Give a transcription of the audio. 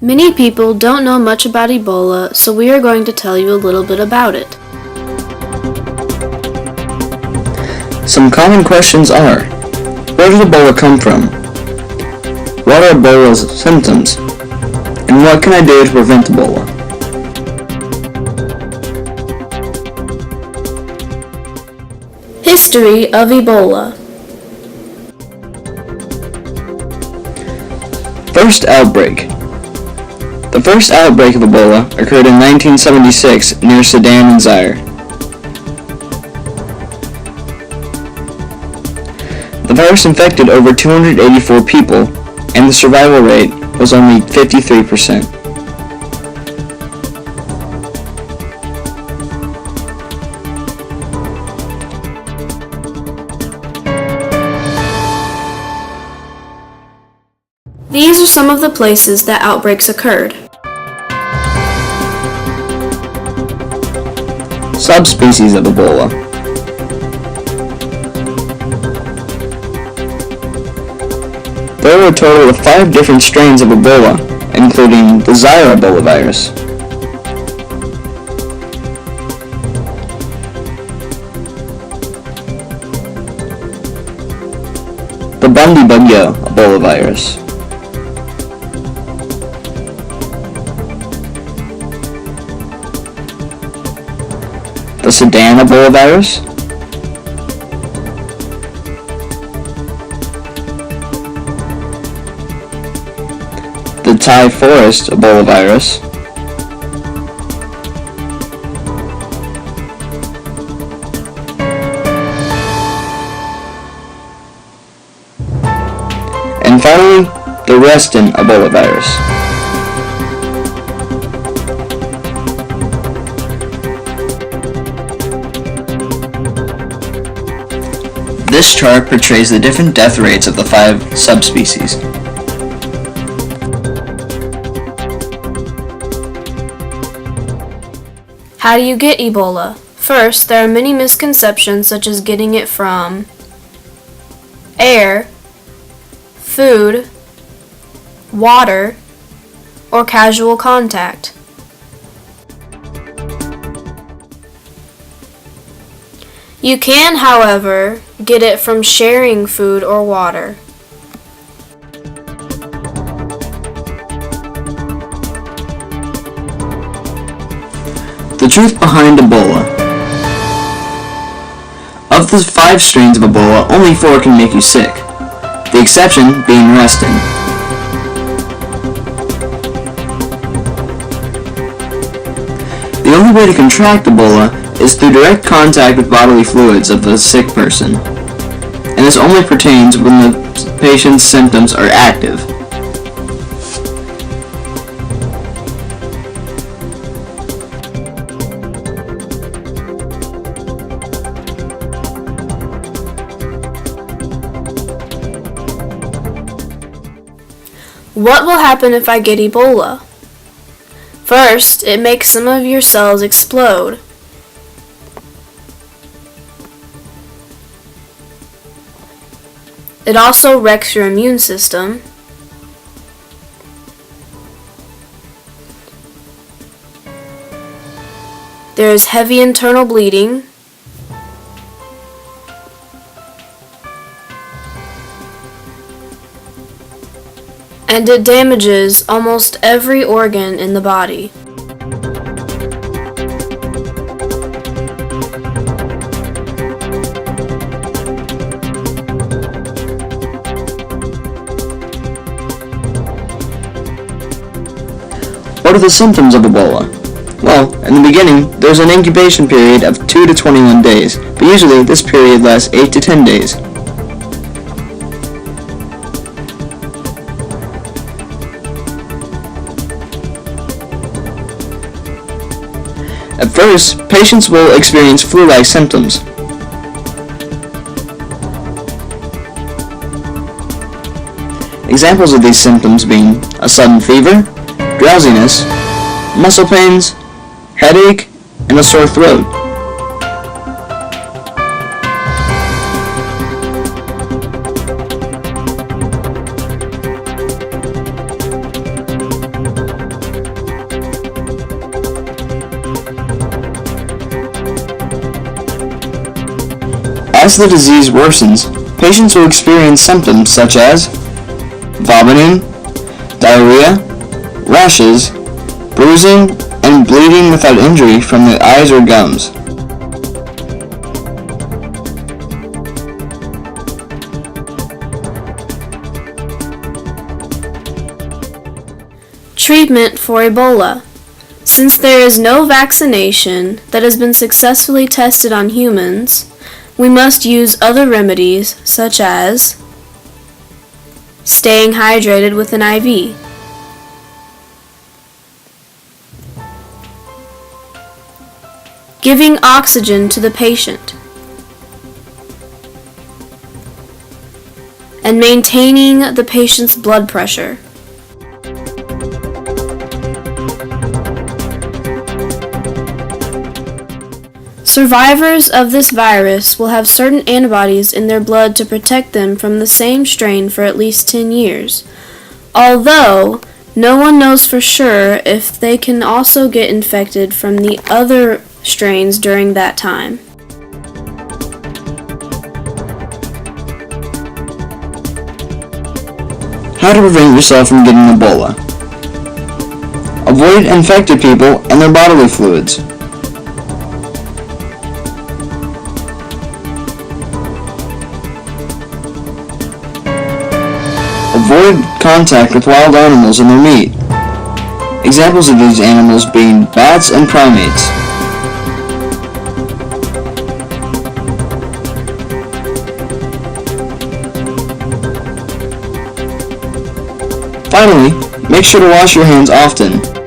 Many people don't know much about Ebola, so we are going to tell you a little bit about it. Some common questions are: where did Ebola come from? What are Ebola's symptoms? And what can I do to prevent Ebola? History of Ebola. First outbreak. The first outbreak of Ebola occurred in 1976 near Sudan and Zaire. The virus infected over 284 people, and the survival rate was only 53%. These are some of the places that outbreaks occurred. Subspecies of Ebola. There are a total of 5 different strains of Ebola, including the Zaire Ebola virus, the Bundibugyo Ebola virus, the Sudan Ebola virus, the Thai Forest Ebola virus, and finally, the Reston Ebola virus. This chart portrays the different death rates of the 5 subspecies. How do you get Ebola? First, there are many misconceptions such as getting it from air, food, water, or casual contact. You can, however, get it from sharing food or water. The truth behind Ebola. Of the 5 strains of Ebola, only 4 can make you sick, the exception being Reston. The only way to contract Ebola is through direct contact with bodily fluids of the sick person, and this only pertains when the patient's symptoms are active. What will happen if I get Ebola? First, it makes some of your cells explode. It also wrecks your immune system. There is heavy internal bleeding. And it damages almost every organ in the body. What are the symptoms of Ebola? Well, in the beginning, there's an incubation period of 2 to 21 days, but usually this period lasts 8 to 10 days. At first, patients will experience flu-like symptoms. Examples of these symptoms being a sudden fever, drowsiness, muscle pains, headache, and a sore throat. As the disease worsens, patients will experience symptoms such as vomiting, diarrhea, rashes, bruising, and bleeding without injury from the eyes or gums. Treatment for Ebola. Since there is no vaccination that has been successfully tested on humans, we must use other remedies such as staying hydrated with an IV, giving oxygen to the patient, and maintaining the patient's blood pressure. Survivors of this virus will have certain antibodies in their blood to protect them from the same strain for at least 10 years, although no one knows for sure if they can also get infected from the other strains during that time. How to prevent yourself from getting Ebola. Avoid infected people and their bodily fluids. Avoid contact with wild animals and their meat. Examples of these animals being bats and primates. Finally, make sure to wash your hands often.